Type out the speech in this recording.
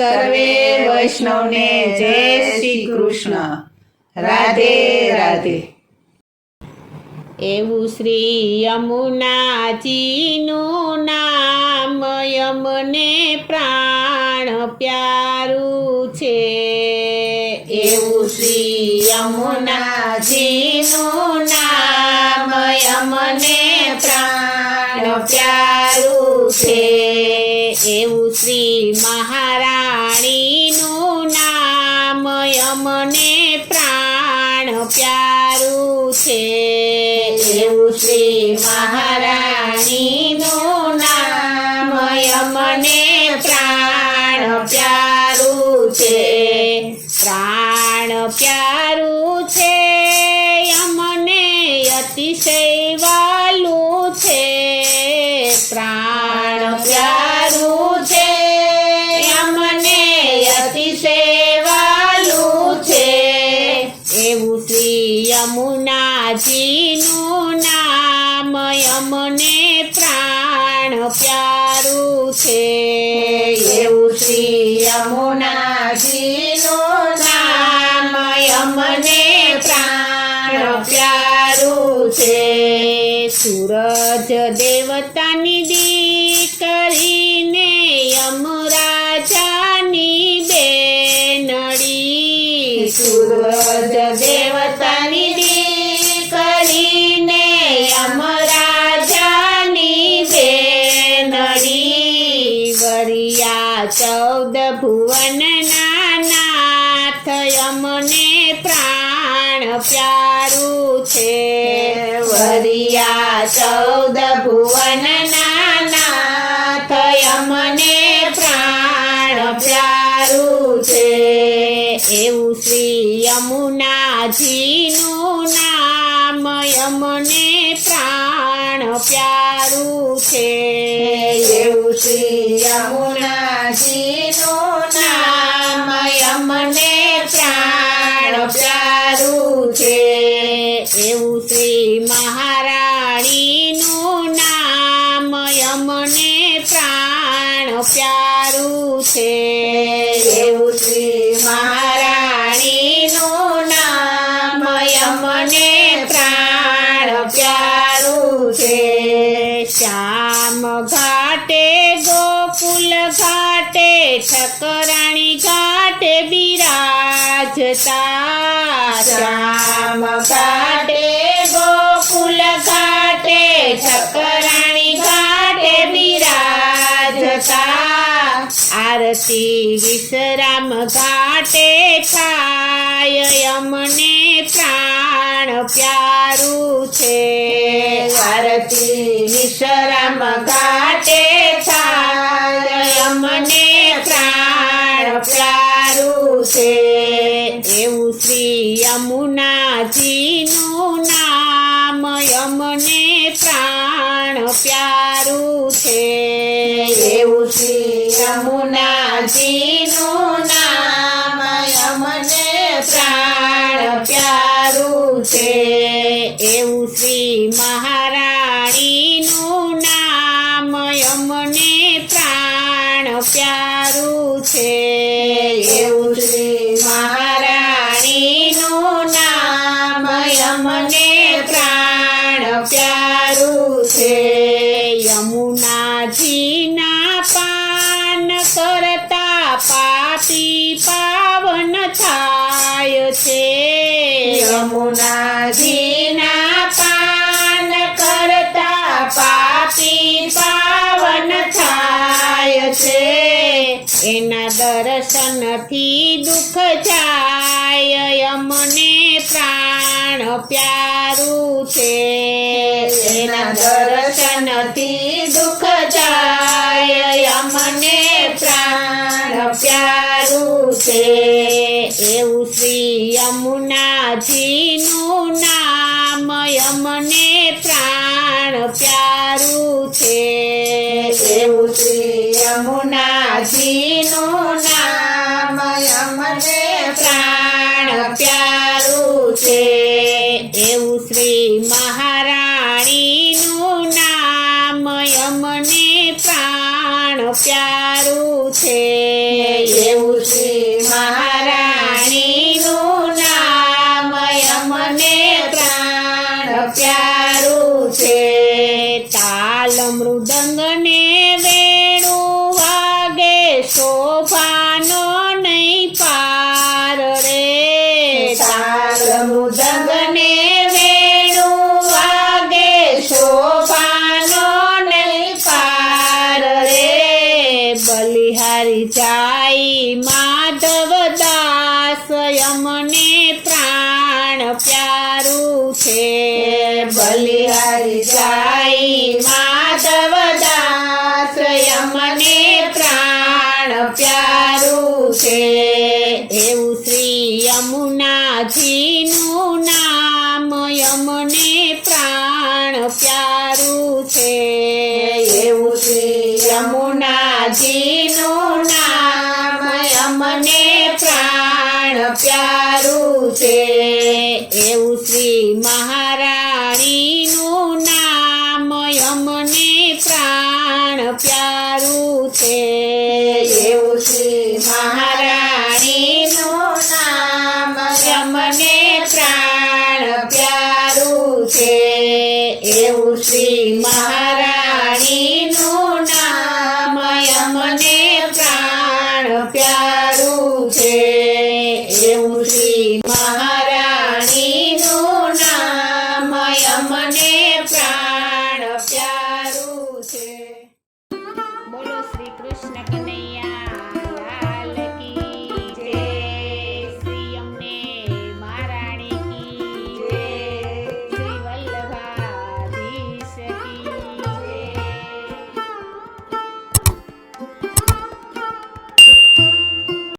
સર્વે વૈષ્ણવને જય શ્રી કૃષ્ણ. રાધે રાધે. એવું શ્રી યમુનાજીનું નામ યમને પ્રાણ પ્યારું છે. એવું શ્રી યમુનાજીનું નામ યમને પ્રાણ પ્યારું છે. એવું શ્રી મહારાણીનું નામ યમને પ્રાણ પ્યારું છે. એવું શ્રી મહારાણીનું નામ યમને પ્રાણ પ્યારું છે. પ્રાણ પ્યારું છે યમને અતિશય વાલું છે. પ્રાણ પ્યારું છે યમને અતિશય વાલું છે. એવું શ્રી યમુનાજીનું નામ યમને પ્રાણ પ્યારું છે. એવું શ્રી યમુનાજીનું નામ યમને પ્રાણ પ્યારું છે. સૂરજ દેવતાની દીકરીને યમરાજાની બેનડી. સૂરજ દેવતાની દીકરીને યમરાજાની બેનડી. વરિયા 14 ભુવનના નાથ યમને પ્રાણ પ્યારું છે. વરિયા 14 ભુવનના નાથ યમને પ્રાણ પ્યારું છે. એવું શ્રી યમુનાજીનું નામ યમને પ્રાણ પ્યારું છે. એવું શ્રી યમુનાજીનું નામ યમને પ્રાણ પ્યારું છે. એવું શ્રી મહારાણીનું નામ યમને પ્રાણ પ્યારું છે. એવું શ્રી મહારાણીનું નામ યમને પ્રાણ પ્યારું છે. શ્યામ ઘાટે ગોકુલ ઘાટે ઠકરાણી ઘાટે બિરાજતા. શ્યામ ઘાટે ગોકુલ ઘાટે ઠકરાણી ઘાટે બિરાજતા. આરતી વિશ્રામ ઘાટે થાય યમને પ્રાણ પ્યારું છે. આરતી વિશ્રામ ઘાટે થાય યમને પ્રાણ પ્યારું છે. એવું શ્રી યમુનાજીનું નામ યમને પ્રાણ પ્યારું છે. એવું શ્રી યમુનાજીનું નામ યમને પ્રાણ પ્યારું છે. એવું શ્રી મહારાણીનું નામ યમને પ્રાણ પ્યારું છે. એવું શ્રી મહારાણીનું નામ યમને પ્રાણ પ્યારું છે. યમુનાજીના પાન કરતા પાપી પાવન થાય છે. યમુનાજીના પાન કરતા પાપી પાવન થાય છે. એના દર્શનથી દુઃખ જાય યમને પ્રાણ પ્યારું છે. એના દર્શનથી દુઃખ જાય યમને પ્રાણ પ્યારું છે. એવું શ્રી યમુનાજીનું નામ યમને પ્રાણ પ્યારું છે. એવું શ્રી યમુનાજીનું નામ યમને પ્રાણ પ્યારું છે. એવું શ્રી મહારાણીનું નામ યમને પ્રાણ પ્યારું છે. છે બલિહારી જાય માધવ દાસ યમને પ્રાણ પ્યારું છે એવું શ્રી યમુનાજીનું નામ યમને પ્રાણ પ્યારું છે એવું શ્રી યમુનાજીનું નામ યમને પ્રાણ પ્યારું છે એવું શ્રી મહારાણીનું નામ યમને પ્રાણ પ્યારું છે એવું શ્રી મહારાણીનું નામ યમને પ્રાણ પ્યારું છે એવું શ્રી મહારાણી